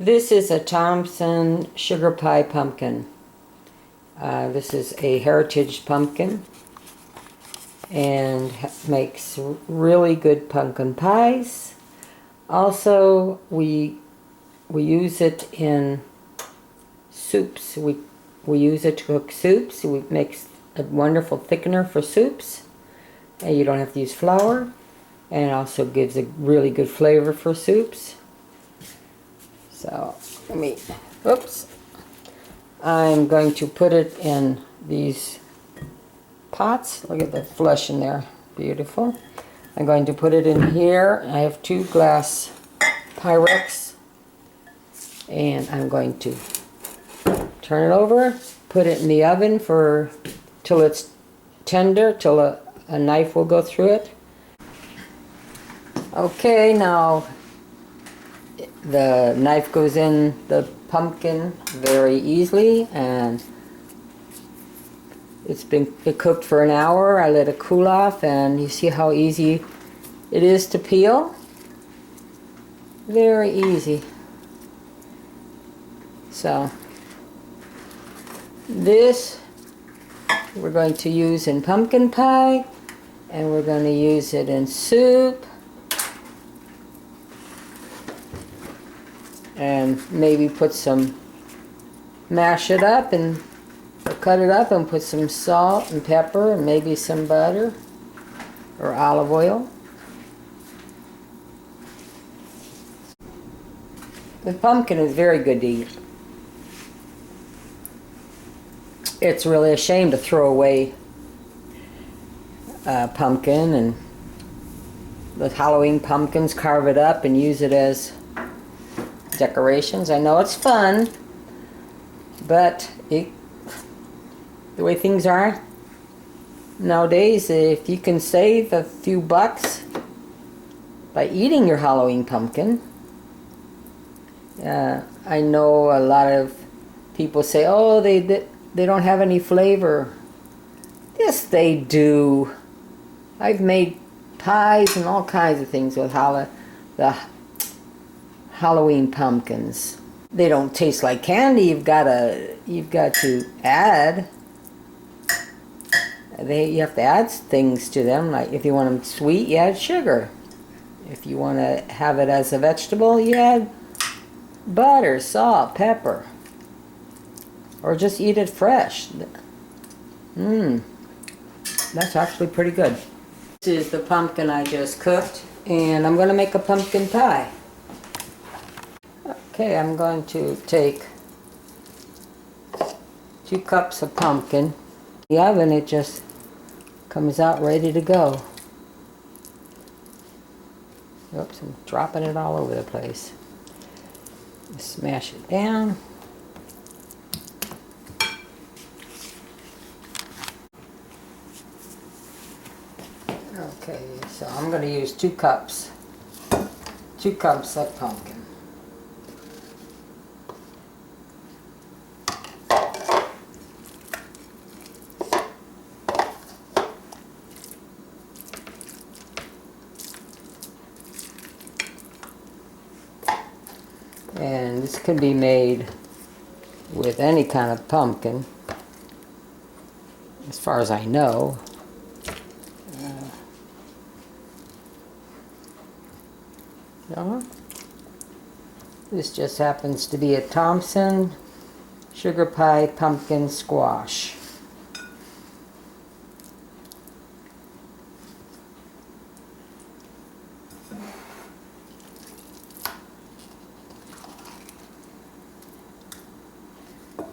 This is a Thompson Sugar Pie Pumpkin. This is a heritage pumpkin and makes really good pumpkin pies. Also, we use it in soups. We use it to cook soups. It makes a wonderful thickener for soups. And you don't have to use flour. And it also gives a really good flavor for soups. So, I'm going to put it in these pots. Look at the flesh in there. Beautiful. I'm going to put it in here. I have 2 glass Pyrex. And I'm going to turn it over, put it in the oven till it's tender, till a knife will go through it. Okay, now the knife goes in the pumpkin very easily, and it cooked for an hour. I let it cool off, and you see how easy it is to peel. Very easy. So this we're going to use in pumpkin pie, and we're going to use it in soup, and maybe mash it up and cut it up and put some salt and pepper and maybe some butter or olive oil. The pumpkin is very good to eat. It's really a shame to throw away pumpkin, and the Halloween pumpkins, carve it up and use it as decorations. I know it's fun, but the way things are nowadays, if you can save a few bucks by eating your Halloween pumpkin, I know a lot of people say, oh, they don't have any flavor. Yes, they do. I've made pies and all kinds of things with the Halloween pumpkins. They don't taste like candy. You've got to add. You have to add things to them. Like if you want them sweet, you add sugar. If you want to have it as a vegetable, you add butter, salt, pepper. Or just eat it fresh. That's actually pretty good. This is the pumpkin I just cooked, and I'm going to make a pumpkin pie. Okay, I'm going to take 2 cups of pumpkin. In the oven, it just comes out ready to go. Oops, I'm dropping it all over the place. Smash it down. Okay, so I'm going to use 2 cups. 2 cups of pumpkin. And this can be made with any kind of pumpkin, as far as I know. This just happens to be a Thompson Sugar Pie Pumpkin Squash.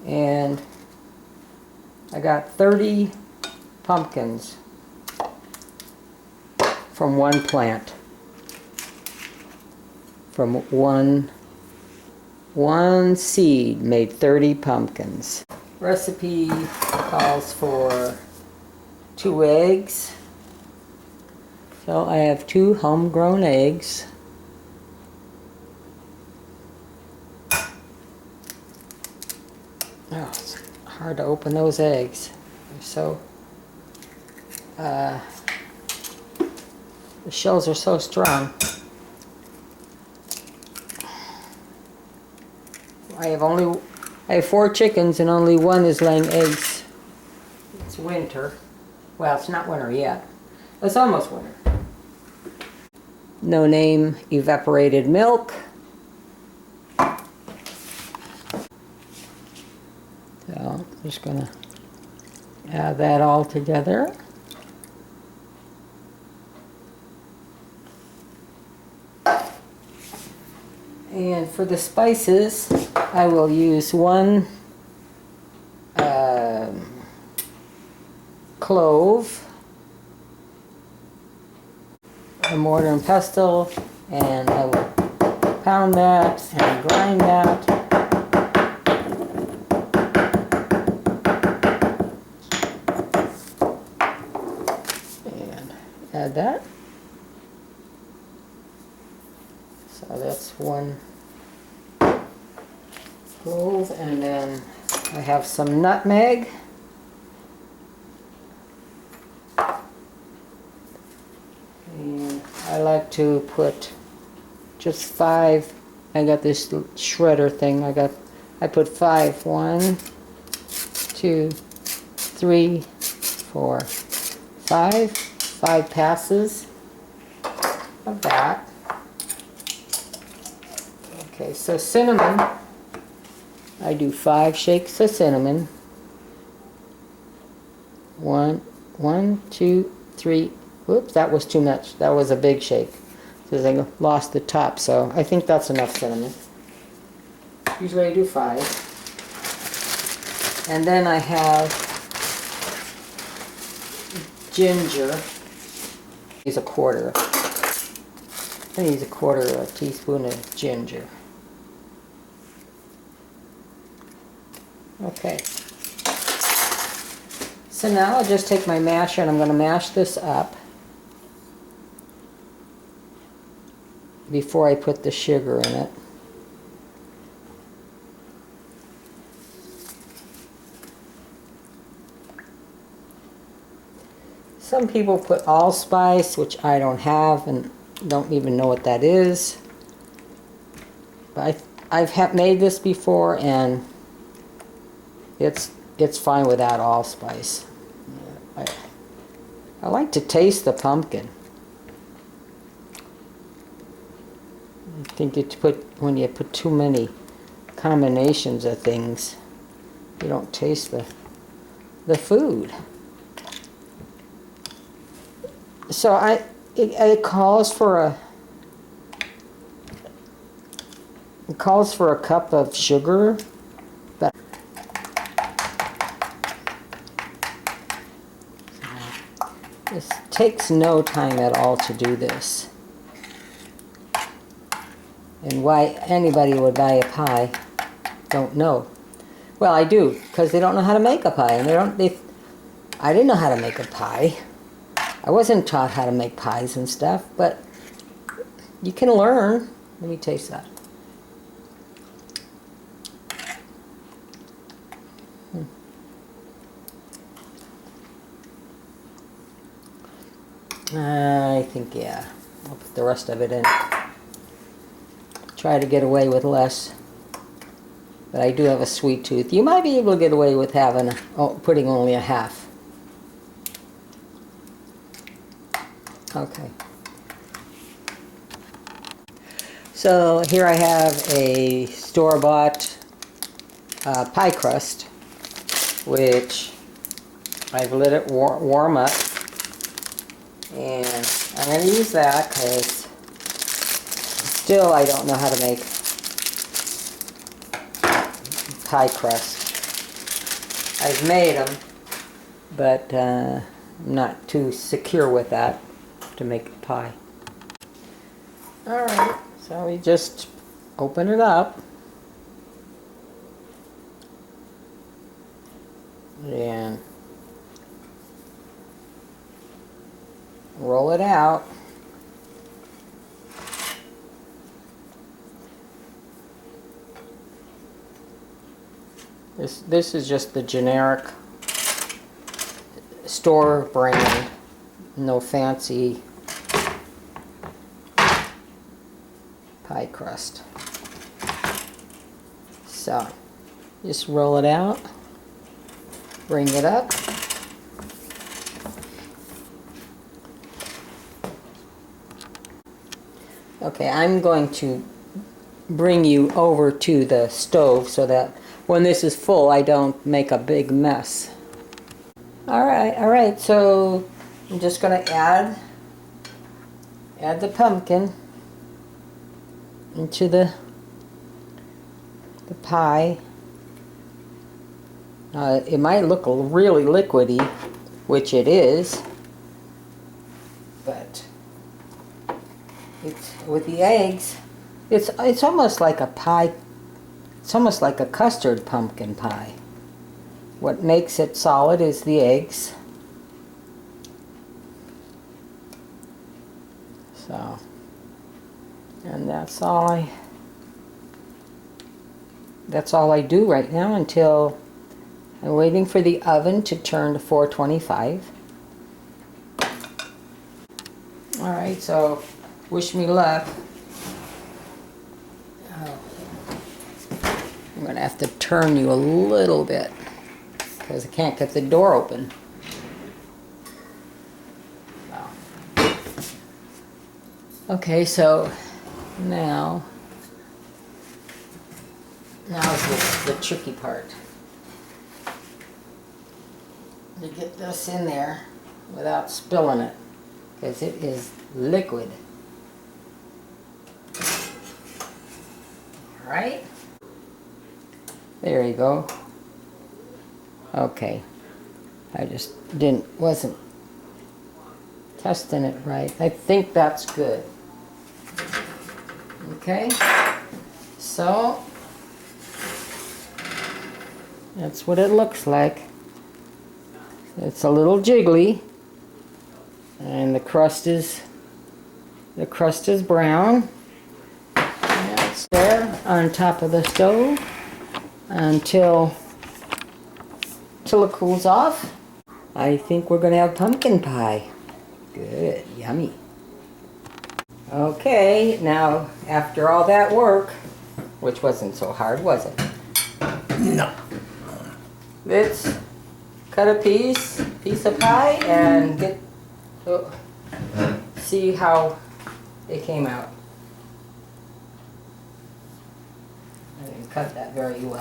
And I got 30 pumpkins from one plant. From one seed made 30 pumpkins. Recipe calls for 2 eggs. So I have 2 homegrown eggs. Oh, it's hard to open those eggs. They're so the shells are so strong. I have 4 chickens and only one is laying eggs. It's winter. Well, it's not winter yet. It's almost winter. No name evaporated milk. So I'm just gonna add that all together. And for the spices, I will use 1 clove, a mortar and pestle, and I will pound that and grind that. And add that. So that's 1 clove, and then I have some nutmeg. And I like to put just 5. I got this shredder thing. I put 5. 1, 2, 3, 4, 5. 5 passes of that. Okay, so cinnamon. I do 5 shakes of cinnamon. 1, 2, 3. Whoops, that was too much. That was a big shake because I lost the top. So I think that's enough cinnamon. Usually I do 5. And then I have ginger. Use a quarter. I use a quarter of a teaspoon of ginger. Okay. So now I'll just take my masher and I'm going to mash this up before I put the sugar in it. Some people put allspice, which I don't have and don't even know what that is. But I've made this before and it's fine without allspice. I like to taste the pumpkin. I think when you put too many combinations of things, you don't taste the food. So it calls for a cup of sugar, but this takes no time at all to do this. And why anybody would buy a pie, don't know. Well, I do, because they don't know how to make a pie, and I didn't know how to make a pie. I wasn't taught how to make pies and stuff, but you can learn. Let me taste that. I think, yeah, I'll put the rest of it in. Try to get away with less, but I do have a sweet tooth. You might be able to get away with putting only a half. Okay. So here I have a store-bought pie crust, which I've let it warm up. And I'm going to use that because still I don't know how to make pie crust. I've made them, but I'm not too secure with that to make a pie. Alright, so we just open it up. And roll it out. This is just the generic store brand, no fancy pie crust. So just roll it out, bring it up. Okay, I'm going to bring you over to the stove so that when this is full I don't make a big mess. Alright, so I'm just going to add the pumpkin into the pie. It might look really liquidy, which it is, but it's with the eggs. It's almost like a pie. It's almost like a custard pumpkin pie. What makes it solid is the eggs. So, and that's all I do right now until I'm waiting for the oven to turn to 425. Alright, so wish me luck. Oh. I'm going to have to turn you a little bit because I can't get the door open. Okay, so now's the tricky part. To get this in there without spilling it, because it is liquid. Alright, there you go. Okay, I just wasn't testing it right. I think that's good. Okay, so that's what it looks like. It's a little jiggly, and the crust is brown. And it's there on top of the stove until it cools off. I think we're gonna have pumpkin pie. Good, yummy. Okay, now after all that work, which wasn't so hard, was it? No. Let's cut a piece of pie and see how it came out. I didn't cut that very well.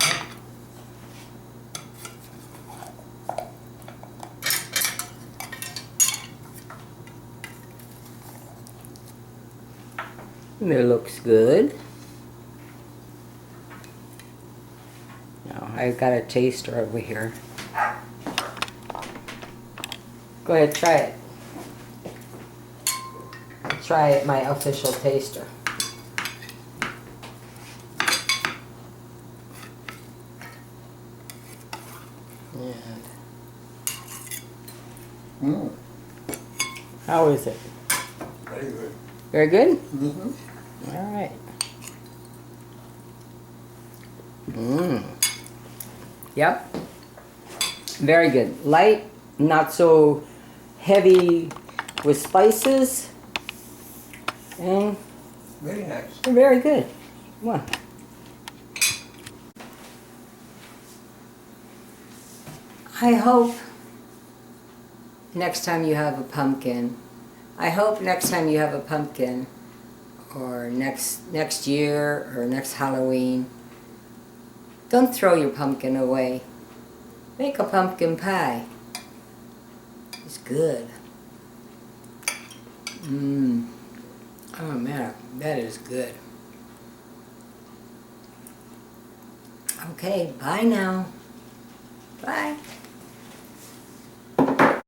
It looks good. Now I've got a taster over here. Go ahead, try it. Try it, my official taster. And how is it? Very good. Very good? Mm-hmm. All right. Yep. Very good. Light, not so heavy with spices, and Very nice. very good. Well, I hope next time you have a pumpkin, or next year or next Halloween, don't throw your pumpkin away. Make a pumpkin pie. It's good. Oh man, that is good. Okay, bye now. Bye.